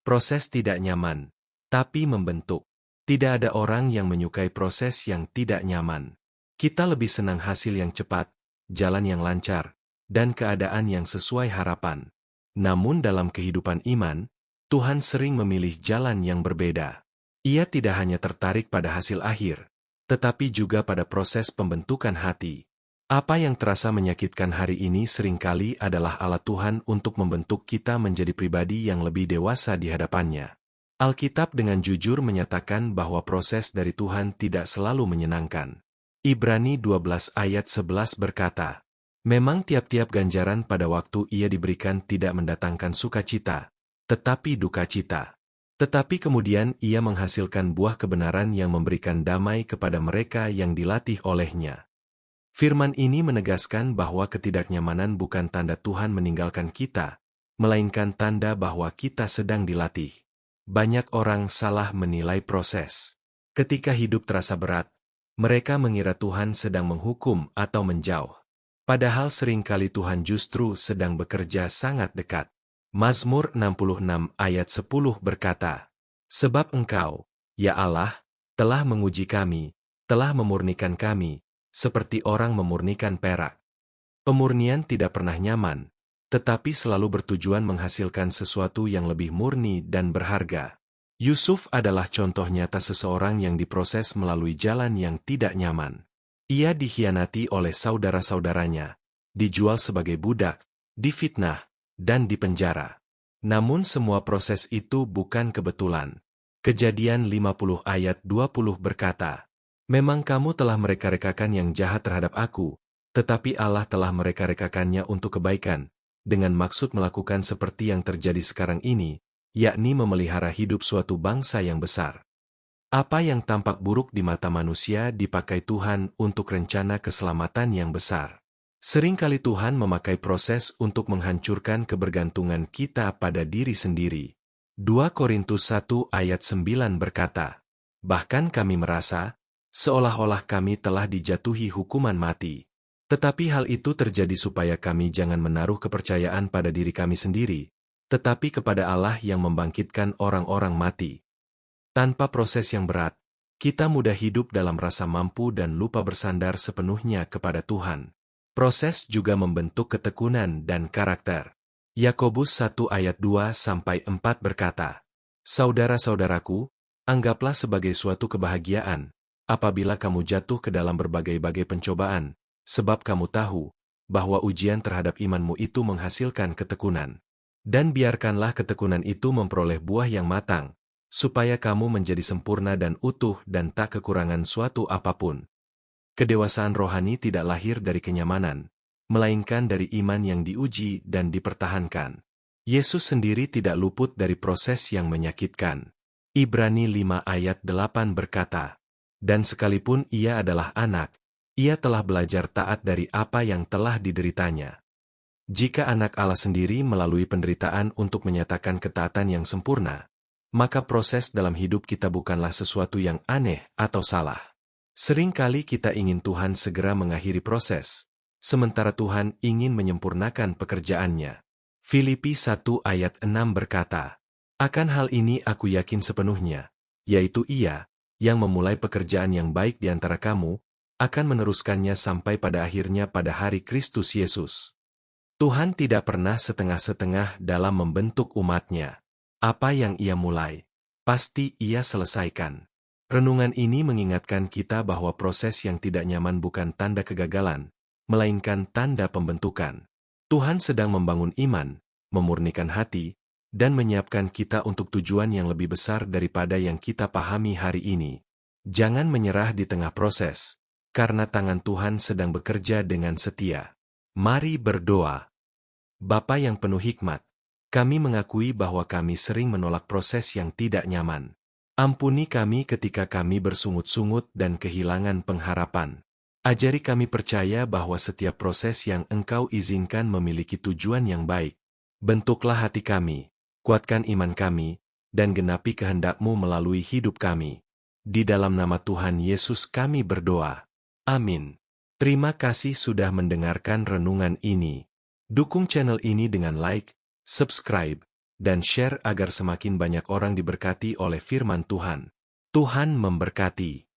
Proses tidak nyaman, tapi membentuk. Tidak ada orang yang menyukai proses yang tidak nyaman. Kita lebih senang hasil yang cepat, jalan yang lancar, dan keadaan yang sesuai harapan. Namun dalam kehidupan iman, Tuhan sering memilih jalan yang berbeda. Ia tidak hanya tertarik pada hasil akhir, tetapi juga pada proses pembentukan hati. Apa yang terasa menyakitkan hari ini seringkali adalah alat Tuhan untuk membentuk kita menjadi pribadi yang lebih dewasa di hadapannya. Alkitab dengan jujur menyatakan bahwa proses dari Tuhan tidak selalu menyenangkan. Ibrani 12 ayat 11 berkata, "Memang tiap-tiap ganjaran pada waktu ia diberikan tidak mendatangkan sukacita, tetapi duka cita. Tetapi kemudian ia menghasilkan buah kebenaran yang memberikan damai kepada mereka yang dilatih olehnya." Firman ini menegaskan bahwa ketidaknyamanan bukan tanda Tuhan meninggalkan kita, melainkan tanda bahwa kita sedang dilatih. Banyak orang salah menilai proses. Ketika hidup terasa berat, mereka mengira Tuhan sedang menghukum atau menjauh. Padahal seringkali Tuhan justru sedang bekerja sangat dekat. Mazmur 66 ayat 10 berkata, "Sebab Engkau, ya Allah, telah menguji kami, telah memurnikan kami, seperti orang memurnikan perak." Pemurnian tidak pernah nyaman, tetapi selalu bertujuan menghasilkan sesuatu yang lebih murni dan berharga. Yusuf adalah contoh nyata seseorang yang diproses melalui jalan yang tidak nyaman. Ia dikhianati oleh saudara-saudaranya, dijual sebagai budak, difitnah, dan dipenjara. Namun semua proses itu bukan kebetulan. Kejadian 50 ayat 20 berkata, "Memang kamu telah mereka-rekakan yang jahat terhadap aku, tetapi Allah telah mereka-rekakannya untuk kebaikan, dengan maksud melakukan seperti yang terjadi sekarang ini, yakni memelihara hidup suatu bangsa yang besar." Apa yang tampak buruk di mata manusia dipakai Tuhan untuk rencana keselamatan yang besar. Seringkali Tuhan memakai proses untuk menghancurkan kebergantungan kita pada diri sendiri. 2 Korintus 1 ayat 9 berkata, "Bahkan kami merasa, seolah-olah kami telah dijatuhi hukuman mati. Tetapi hal itu terjadi supaya kami jangan menaruh kepercayaan pada diri kami sendiri, tetapi kepada Allah yang membangkitkan orang-orang mati." Tanpa proses yang berat, kita mudah hidup dalam rasa mampu dan lupa bersandar sepenuhnya kepada Tuhan. Proses juga membentuk ketekunan dan karakter. Yakobus 1 ayat 2-4 berkata, "Saudara-saudaraku, anggaplah sebagai suatu kebahagiaan apabila kamu jatuh ke dalam berbagai-bagai pencobaan, sebab kamu tahu bahwa ujian terhadap imanmu itu menghasilkan ketekunan. Dan biarkanlah ketekunan itu memperoleh buah yang matang, supaya kamu menjadi sempurna dan utuh dan tak kekurangan suatu apapun." Kedewasaan rohani tidak lahir dari kenyamanan, melainkan dari iman yang diuji dan dipertahankan. Yesus sendiri tidak luput dari proses yang menyakitkan. Ibrani 5 ayat 8 berkata, "Dan sekalipun ia adalah anak, ia telah belajar taat dari apa yang telah dideritanya." Jika anak Allah sendiri melalui penderitaan untuk menyatakan ketaatan yang sempurna, maka proses dalam hidup kita bukanlah sesuatu yang aneh atau salah. Seringkali kita ingin Tuhan segera mengakhiri proses, sementara Tuhan ingin menyempurnakan pekerjaannya. Filipi 1 ayat 6 berkata, "Akan hal ini aku yakin sepenuhnya, yaitu Ia, yang memulai pekerjaan yang baik di antara kamu, akan meneruskannya sampai pada akhirnya pada hari Kristus Yesus." Tuhan tidak pernah setengah-setengah dalam membentuk umat-Nya. Apa yang Ia mulai, pasti Ia selesaikan. Renungan ini mengingatkan kita bahwa proses yang tidak nyaman bukan tanda kegagalan, melainkan tanda pembentukan. Tuhan sedang membangun iman, memurnikan hati, dan menyiapkan kita untuk tujuan yang lebih besar daripada yang kita pahami hari ini. Jangan menyerah di tengah proses, karena tangan Tuhan sedang bekerja dengan setia. Mari berdoa. Bapa yang penuh hikmat, kami mengakui bahwa kami sering menolak proses yang tidak nyaman. Ampuni kami ketika kami bersungut-sungut dan kehilangan pengharapan. Ajari kami percaya bahwa setiap proses yang Engkau izinkan memiliki tujuan yang baik. Bentuklah hati kami, kuatkan iman kami, dan genapi kehendak-Mu melalui hidup kami. Di dalam nama Tuhan Yesus kami berdoa. Amin. Terima kasih sudah mendengarkan renungan ini. Dukung channel ini dengan like, subscribe, dan share agar semakin banyak orang diberkati oleh firman Tuhan. Tuhan memberkati.